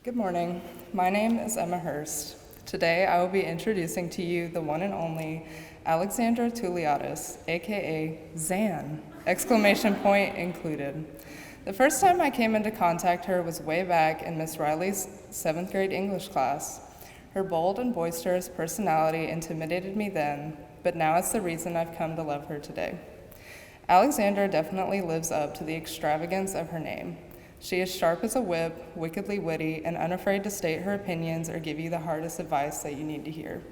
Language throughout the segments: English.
Good morning. My name is Emma Hurst. Today I will be introducing to you the one and only Alexandra Touliatos, aka Zan! Exclamation point included. The first time I came into contact her was way back in Miss Riley's 7th grade English class. Her bold and boisterous personality intimidated me then, but now it's the reason I've come to love her today. Alexandra definitely lives up to the extravagance of her name. She is sharp as a whip, wickedly witty, and unafraid to state her opinions or give you the hardest advice that you need to hear.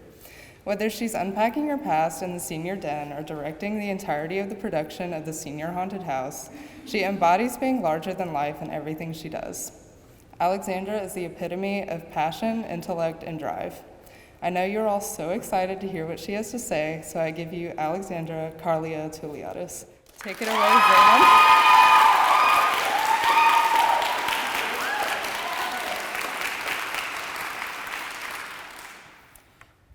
Whether she's unpacking her past in the senior den or directing the entirety of the production of the senior haunted house, she embodies being larger than life in everything she does. Alexandra is the epitome of passion, intellect, and drive. I know you're all so excited to hear what she has to say, so I give you Alexandra Carlia Touliatos. Take it away, Zan.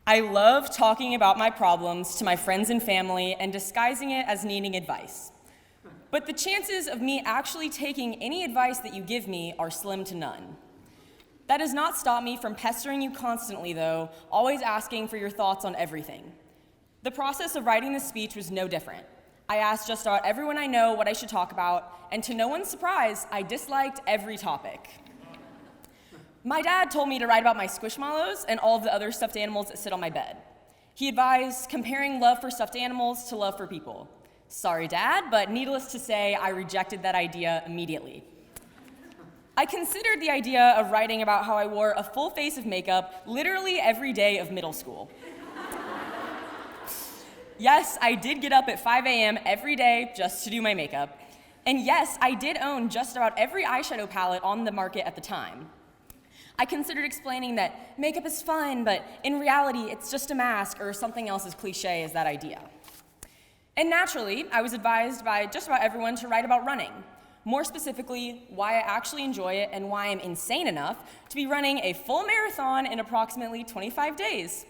I love talking about my problems to my friends and family and disguising it as needing advice. But the chances of me actually taking any advice that you give me are slim to none. That does not stop me from pestering you constantly, though, always asking for your thoughts on everything. The process of writing this speech was no different. I asked just about everyone I know what I should talk about, and to no one's surprise, I disliked every topic. My dad told me to write about my squishmallows and all of the other stuffed animals that sit on my bed. He advised comparing love for stuffed animals to love for people. Sorry, Dad, but needless to say, I rejected that idea immediately. I considered the idea of writing about how I wore a full face of makeup literally every day of middle school. Yes, I did get up at 5 a.m. every day just to do my makeup. And yes, I did own just about every eyeshadow palette on the market at the time. I considered explaining that makeup is fun, but in reality, it's just a mask or something else as cliche as that idea. And naturally, I was advised by just about everyone to write about running. More specifically, why I actually enjoy it and why I'm insane enough to be running a full marathon in approximately 25 days.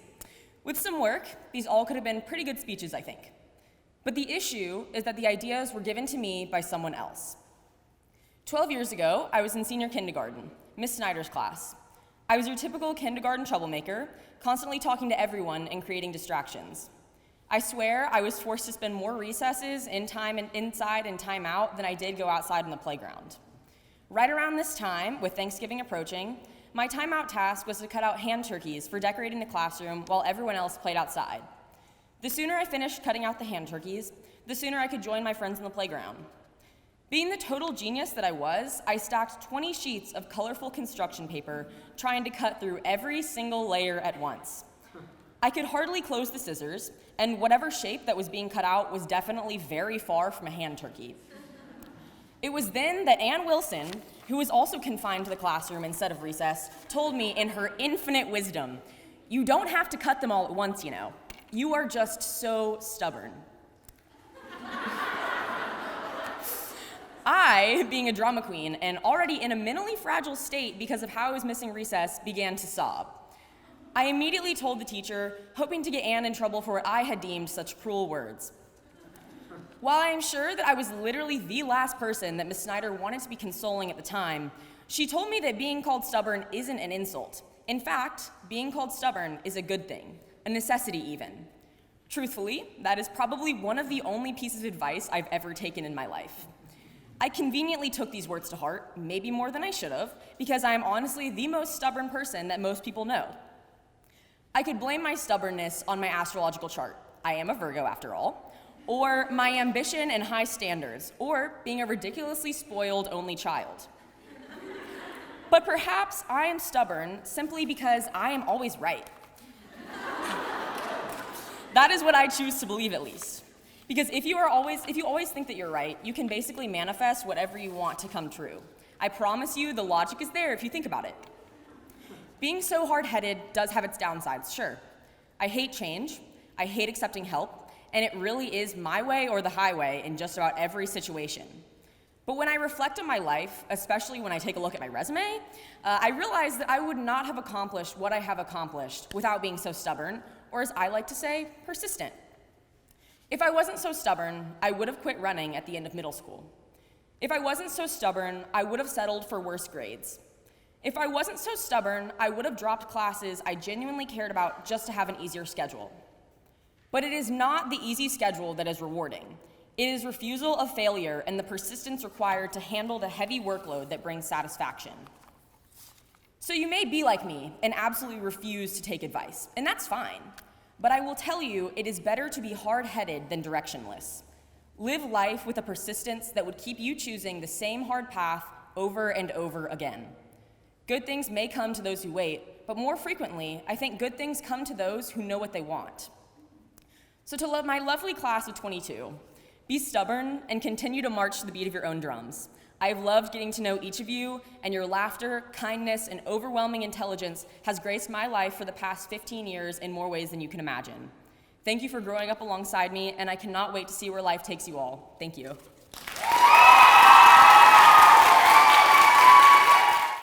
With some work, these all could have been pretty good speeches, I think. But the issue is that the ideas were given to me by someone else. 12 years ago, I was in senior kindergarten, Miss Snyder's class. I was your typical kindergarten troublemaker, constantly talking to everyone and creating distractions. I swear I was forced to spend more recesses inside and time out than I did go outside on the playground. Right around this time, with Thanksgiving approaching, my timeout task was to cut out hand turkeys for decorating the classroom while everyone else played outside. The sooner I finished cutting out the hand turkeys, the sooner I could join my friends on the playground. Being the total genius that I was, I stacked 20 sheets of colorful construction paper, trying to cut through every single layer at once. I could hardly close the scissors, and whatever shape that was being cut out was definitely very far from a hand turkey. It was then that Ann Wilson, who was also confined to the classroom instead of recess, told me in her infinite wisdom, "You don't have to cut them all at once, you know. You are just so stubborn." I, being a drama queen and already in a mentally fragile state because of how I was missing recess, began to sob. I immediately told the teacher, hoping to get Anne in trouble for what I had deemed such cruel words. While I am sure that I was literally the last person that Miss Snyder wanted to be consoling at the time, she told me that being called stubborn isn't an insult. In fact, being called stubborn is a good thing, a necessity even. Truthfully, that is probably one of the only pieces of advice I've ever taken in my life. I conveniently took these words to heart, maybe more than I should have, because I am honestly the most stubborn person that most people know. I could blame my stubbornness on my astrological chart. I am a Virgo after all. Or my ambition and high standards, or being a ridiculously spoiled only child. But perhaps I am stubborn simply because I am always right. That is what I choose to believe, at least. Because if you always think that you're right, you can basically manifest whatever you want to come true. I promise you the logic is there if you think about it. Being so hard-headed does have its downsides, sure. I hate change, I hate accepting help, and it really is my way or the highway in just about every situation. But when I reflect on my life, especially when I take a look at my resume, I realize that I would not have accomplished what I have accomplished without being so stubborn, or as I like to say, persistent. If I wasn't so stubborn, I would have quit running at the end of middle school. If I wasn't so stubborn, I would have settled for worse grades. If I wasn't so stubborn, I would have dropped classes I genuinely cared about just to have an easier schedule. But it is not the easy schedule that is rewarding. It is refusal of failure and the persistence required to handle the heavy workload that brings satisfaction. So you may be like me and absolutely refuse to take advice, and that's fine. But I will tell you, it is better to be hard-headed than directionless. Live life with a persistence that would keep you choosing the same hard path over and over again. Good things may come to those who wait, but more frequently, I think good things come to those who know what they want. So to my lovely class of 22, be stubborn and continue to march to the beat of your own drums. I've loved getting to know each of you, and your laughter, kindness, and overwhelming intelligence has graced my life for the past 15 years in more ways than you can imagine. Thank you for growing up alongside me, and I cannot wait to see where life takes you all. Thank you.